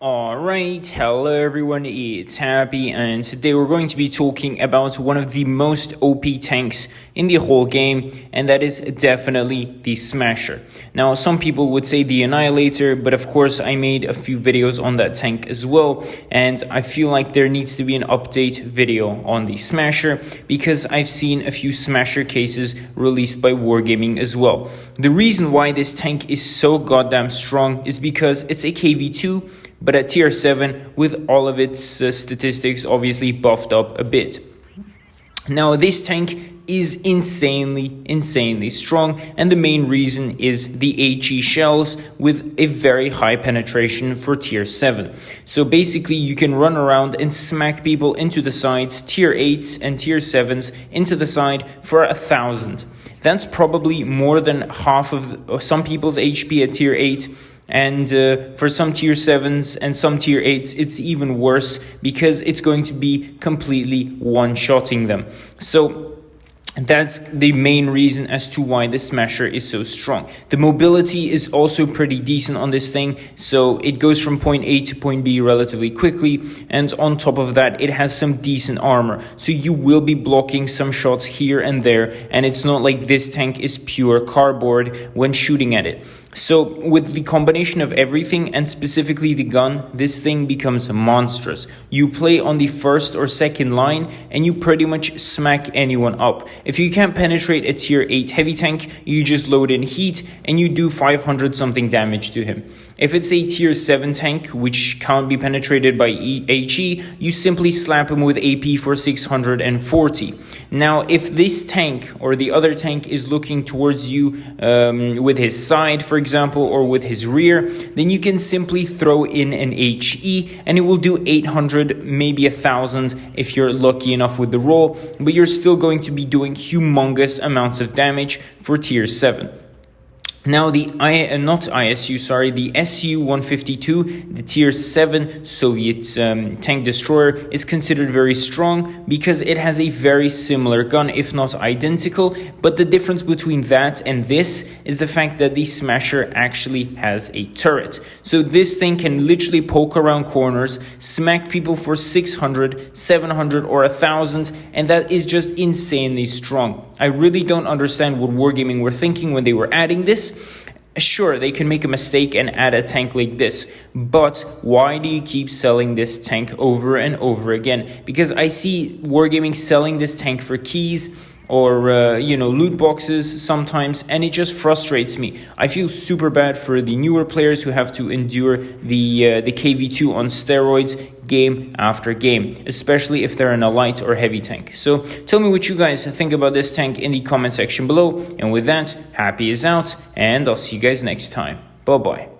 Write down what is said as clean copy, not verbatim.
Alright, hello everyone, it's Happy, and today we're going to be talking about one of the most OP tanks in the whole game, and that is definitely the Smasher. Now, some people would say the Annihilator, but of course I made a few videos on that tank as well, and I feel like there needs to be an update video on the Smasher, because I've seen a few Smasher cases released by Wargaming as well. The reason why this tank is so goddamn strong is because it's a KV2, but at tier 7 with all of its statistics obviously buffed up a bit. Now this tank is insanely strong, and the main reason is the HE shells with a very high penetration for tier 7. So basically you can run around and smack people into the sides, tier 8s and tier 7s into the side for 1,000. That's probably more than half of some people's HP at tier 8. And for some tier 7s and some tier 8s, it's even worse because it's going to be completely one-shotting them. So that's the main reason as to why the Smasher is so strong. The mobility is also pretty decent on this thing, so it goes from point A to point B relatively quickly, and on top of that it has some decent armor, so you will be blocking some shots here and there, and it's not like this tank is pure cardboard when shooting at it. So with the combination of everything, and specifically the gun, this thing becomes monstrous. You play on the first or second line and you pretty much smack anyone up. If you can't penetrate a tier 8 heavy tank, you just load in heat and you do 500 something damage to him. If it's a tier 7 tank, which can't be penetrated by HE, you simply slap him with AP for 640. Now, if this tank or the other tank is looking towards you with his side, for example, or with his rear, then you can simply throw in an HE and it will do 800, maybe 1,000 if you're lucky enough with the roll, but you're still going to be doing humongous amounts of damage for tier 7. Now the the Su-152, the tier 7 Soviet tank destroyer, is considered very strong because it has a very similar gun, if not identical, but the difference between that and this is the fact that the Smasher actually has a turret. So this thing can literally poke around corners, smack people for 600, 700 or 1,000, and that is just insanely strong. I really don't understand what Wargaming were thinking when they were adding this. Sure, they can make a mistake and add a tank like this, but why do you keep selling this tank over and over again? Because I see Wargaming selling this tank for keys or loot boxes sometimes, and it just frustrates me. I feel super bad for the newer players who have to endure the KV2 on steroids game after game, especially if they're in a light or heavy tank. So tell me what you guys think about this tank in the comment section below, and with that, Happy is out, and I'll see you guys next time. Bye bye.